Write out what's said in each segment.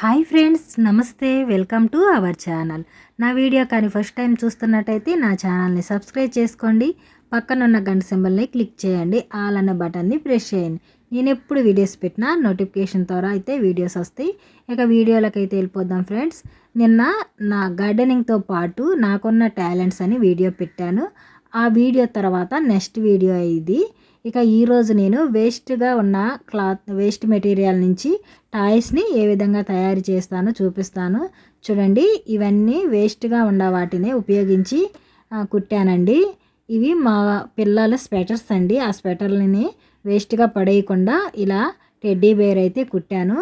Hi friends, నమస్తే. Welcome to our channel. నా video కానీ ఫస్ట్ టైం చూస్తున్నట్టయితే నా ఛానల్ని సబ్స్క్రైబ్ చేసుకోండి. పక్కనున్న గంట సింబల్ని క్లిక్ చేయండి. ఆల్ అన్న బటన్ని ప్రెస్ చేయండి. నేను ఎప్పుడు వీడియోస్ పెట్టినా నోటిఫికేషన్ ద్వారా అయితే వీడియోస్ వస్తాయి. ఇక వీడియోలోకి అయితే వెళ్ళిపోద్దాం ఫ్రెండ్స్. నిన్న నా గార్డెనింగ్తో పాటు నాకున్న టాలెంట్స్ అని వీడియో పెట్టాను. ఆ వీడియో తర్వాత నెక్స్ట్ వీడియో ఇది. ఇక ఈరోజు నేను వేస్ట్గా ఉన్న వేస్ట్ మెటీరియల్ నుంచి టాయ్స్ని ఏ విధంగా తయారు చేస్తానో చూపిస్తాను. చూడండి, ఇవన్నీ వేస్ట్గా ఉన్న వాటిని ఉపయోగించి కుట్టానండి. ఇవి మా పిల్లల స్వెటర్స్ అండి. ఆ స్వెటర్లని వేస్ట్గా పడేయకుండా ఇలా టెడ్డీ బేర్ అయితే కుట్టాను.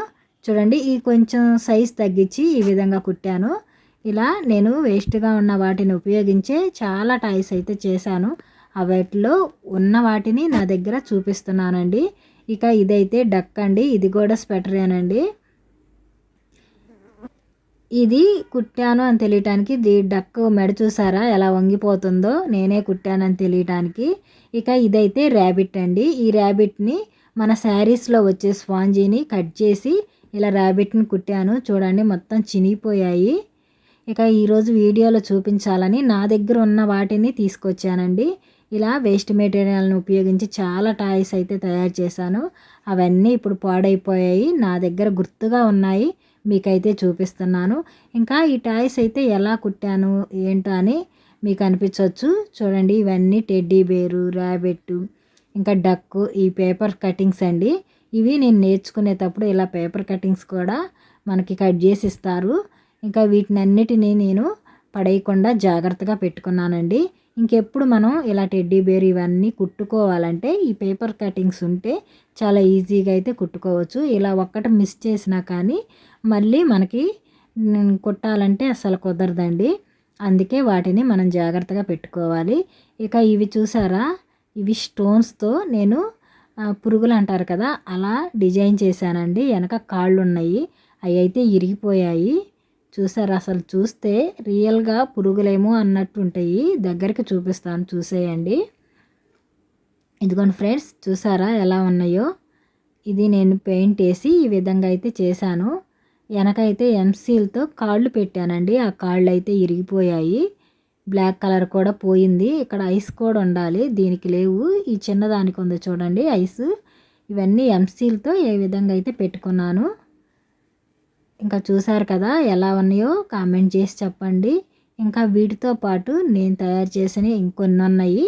చూడండి, ఈ కొంచెం సైజ్ తగ్గించి ఈ విధంగా కుట్టాను. ఇలా నేను వేస్ట్గా ఉన్న వాటిని ఉపయోగించే చాలా టాయ్స్ అయితే చేశాను. వాటిలో ఉన్న వాటిని నా దగ్గర చూపిస్తున్నానండి. ఇక ఇదైతే డక్ అండి. ఇది కూడా స్వెటరేనండి. ఇది కుట్టాను అని తెలియటానికి డక్ మెడ చూసారా ఎలా వంగిపోతుందో, నేనే కుట్టానని తెలియటానికి. ఇక ఇదైతే ర్యాబిట్ అండి. ఈ ర్యాబిట్ని మన శారీస్లో వచ్చే స్పాంజీని కట్ చేసి ఇలా ర్యాబిట్ని కుట్టాను. చూడండి, మొత్తం చినిగిపోయాయి. ఇక ఈరోజు వీడియోలో చూపించాలని నా దగ్గర ఉన్న వాటిని తీసుకొచ్చానండి. ఇలా వేస్ట్ మెటీరియల్ని ఉపయోగించి చాలా టాయ్స్ అయితే తయారు చేశాను. అవన్నీ ఇప్పుడు పాడైపోయాయి. నా దగ్గర గుర్తుగా ఉన్నాయి, మీకైతే చూపిస్తున్నాను. ఇంకా ఈ టాయ్స్ అయితే ఎలా కుట్టాను ఏంటో అని మీకు అనిపించవచ్చు. చూడండి, ఇవన్నీ టెడ్డీ బేరు, ర్యాబిట్, ఇంకా డక్కు, ఈ పేపర్ కటింగ్స్ అండి. ఇవి నేను నేర్చుకునేటప్పుడు ఇలా పేపర్ కటింగ్స్ కూడా మనకి కట్ చేసి ఇస్తారు. ఇంకా వీటినన్నిటినీ నేను పడేయకుండా జాగ్రత్తగా పెట్టుకున్నానండి. ఇంకెప్పుడు మనం ఇలా టెడ్డీ బేర్ ఇవన్నీ కుట్టుకోవాలంటే ఈ పేపర్ కటింగ్స్ ఉంటే చాలా ఈజీగా అయితే కుట్టుకోవచ్చు. ఇలా ఒక్కటి మిస్ చేసినా కానీ మళ్ళీ మనకి కుట్టాలంటే అసలు కుదరదండి. అందుకే వాటిని మనం జాగ్రత్తగా పెట్టుకోవాలి. ఇక ఇవి చూసారా, ఇవి స్టోన్స్తో నేను పురుగులు అంటారు కదా, అలా డిజైన్ చేశానండి. వెనక కాళ్ళు ఉన్నాయి, అవి అయితే ఇరిగిపోయాయి. చూసారు, అసలు చూస్తే రియల్గా పురుగులేమో అన్నట్టు ఉంటాయి. దగ్గరికి చూపిస్తాను, చూసేయండి. ఇదిగోండి ఫ్రెండ్స్, చూసారా ఎలా ఉన్నాయో. ఇది నేను పెయింట్ వేసి ఈ విధంగా అయితే చేశాను. వెనకైతే ఎంసీల్తో కాళ్ళు పెట్టానండి. ఆ కాళ్ళు అయితే ఇరిగిపోయాయి. బ్లాక్ కలర్ కూడా పోయింది. ఇక్కడ ఐస్ కూడా ఉండాలి, దీనికి లేవు. ఈ చిన్నదానికి ఉంది చూడండి ఐస్. ఇవన్నీ ఎంసీల్తో ఏ విధంగా అయితే పెట్టుకున్నాను. ఇంకా చూసారు కదా ఎలా ఉన్నాయో, కామెంట్ చేసి చెప్పండి. ఇంకా వీటితో పాటు నేను తయారు చేసిన ఇంకొన్ని ఉన్నాయి,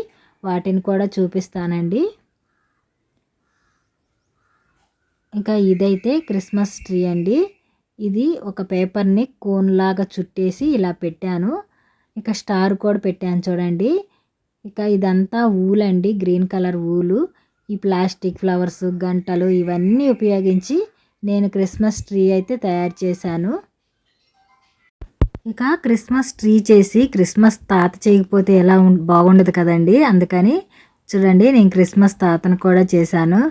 వాటిని కూడా చూపిస్తానండి. ఇంకా ఇదైతే క్రిస్మస్ ట్రీ అండి. ఇది ఒక పేపర్ని కోన్ లాగా చుట్టేసి ఇలా పెట్టాను. ఇక స్టార్ కూడా పెట్టాను చూడండి. ఇక ఇదంతా ఊల్ అండి, గ్రీన్ కలర్ ఊలు. ఈ ప్లాస్టిక్ ఫ్లవర్స్, గంటలు ఇవన్నీ ఉపయోగించి నేను క్రిస్మస్ ట్రీ అయితే తయారు చేశాను. ఇక క్రిస్మస్ ట్రీ చేసి క్రిస్మస్ తాత చేయకపోతే ఎలా బాగుండదు కదండి. అందుకని చూడండి, నేను క్రిస్మస్ తాతను కూడా చేశాను.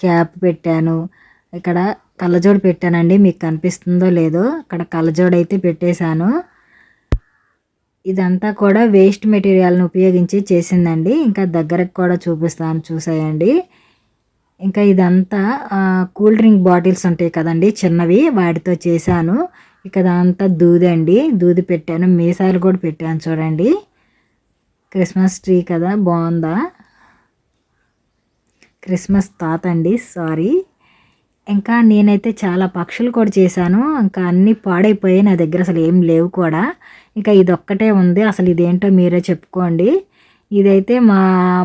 క్యాప్ పెట్టాను, ఇక్కడ కళ్ళజోడు పెట్టానండి. మీకు కనిపిస్తుందో లేదో, అక్కడ కళ్ళజోడు అయితే పెట్టేశాను. ఇదంతా కూడా వేస్ట్ మెటీరియల్ని ఉపయోగించి చేసిందండి. ఇంకా దగ్గరకు కూడా చూపిస్తాను, చూసేయండి. ఇంకా ఇదంతా కూల్ డ్రింక్ బాటిల్స్ ఉంటాయి కదండి చిన్నవి, వాటితో చేశాను. ఇక అదంతా దూది అండి, దూది పెట్టాను. మీసాలు కూడా పెట్టాను చూడండి. క్రిస్మస్ ట్రీ కదా, బాగుందా. క్రిస్మస్ తాత అండి, సారీ. ఇంకా నేనైతే చాలా పక్షులు కూడా చేశాను. ఇంకా అన్నీ పాడైపోయాయి, నా దగ్గర అసలు ఏం లేవు కూడా. ఇంకా ఇదొక్కటే ఉంది, అసలు ఇదేంటో మీరే చెప్పుకోండి. ఇదైతే మా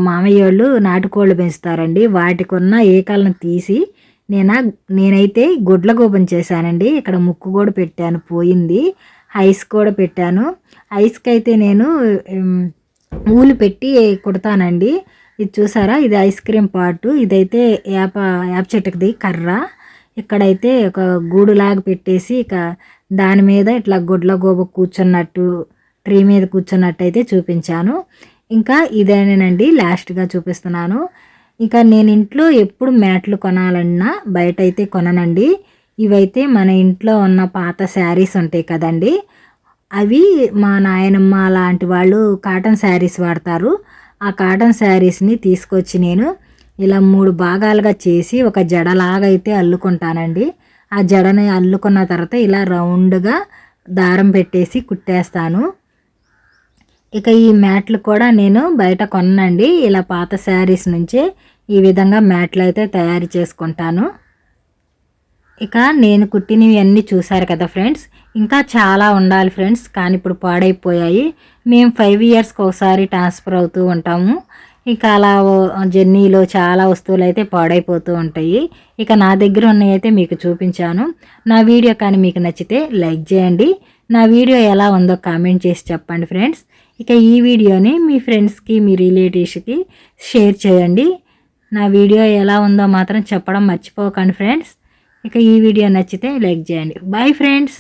మామయ్య వాళ్ళు నాటుకోళ్ళు పెంచుతారండి. వాటికి ఉన్న ఏకాలను తీసి నేనైతే గుడ్ల గోపం చేశానండి. ఇక్కడ ముక్కు కూడా పెట్టాను, పోయింది. ఐస్ కూడా పెట్టాను. ఐస్కి అయితే నేను ఊలు పెట్టి కుడతానండి. ఇది చూసారా, ఇది ఐస్ క్రీమ్ పాటు. ఇదైతే యాప చెట్టుది కర్ర. ఇక్కడైతే ఒక గూడులాగా పెట్టేసి ఇక దాని మీద ఇట్లా గుడ్ల గోబ కూర్చున్నట్టు, ట్రీ మీద కూర్చున్నట్టు అయితే చూపించాను. ఇంకా ఇదేనండి లాస్ట్గా చూపిస్తున్నాను. ఇంకా నేను ఇంట్లో ఎప్పుడు మ్యాట్లు కొనాలన్నా బయట అయితే కొననండి. ఇవైతే మన ఇంట్లో ఉన్న పాత శారీస్ ఉంటాయి కదండి, అవి మా నాయనమ్మ లాంటి వాళ్ళు కాటన్ శారీస్ వాడతారు. ఆ కాటన్ శారీస్ని తీసుకొచ్చి నేను ఇలా 3 భాగాలుగా చేసి ఒక జడలాగా అయితే అల్లుకుంటానండి. ఆ జడని అల్లుకున్న తర్వాత ఇలా రౌండ్గా దారం పెట్టేసి కుట్టేస్తాను. ఇక ఈ మ్యాట్లు కూడా నేను బయట కొనండి. ఇలా పాత శారీస్ నుంచే ఈ విధంగా మ్యాట్లు అయితే తయారు చేసుకుంటాను. ఇక నేను కుట్టినవి అన్నీ చూసారు కదా ఫ్రెండ్స్. ఇంకా చాలా ఉండాలి ఫ్రెండ్స్, కానీ ఇప్పుడు పాడైపోయాయి. మేము 5 ఇయర్స్కి ఒకసారి ట్రాన్స్ఫర్ అవుతూ ఉంటాము. ఇక అలా జర్నీలో చాలా వస్తువులు అయితే పాడైపోతూ ఉంటాయి. ఇక నా దగ్గర ఉన్నవి అయితే మీకు చూపించాను. నా వీడియో కానీ మీకు నచ్చితే లైక్ చేయండి. నా వీడియో ఎలా ఉందో కామెంట్ చేసి చెప్పండి ఫ్రెండ్స్. ఇక ఈ వీడియోని మీ ఫ్రెండ్స్కి, మీ రిలేటివ్స్కి షేర్ చేయండి. నా వీడియో ఎలా ఉందో మాత్రం చెప్పడం మర్చిపోకండి ఫ్రెండ్స్. ఇక ఈ వీడియో నచ్చితే లైక్ చేయండి. Bye friends.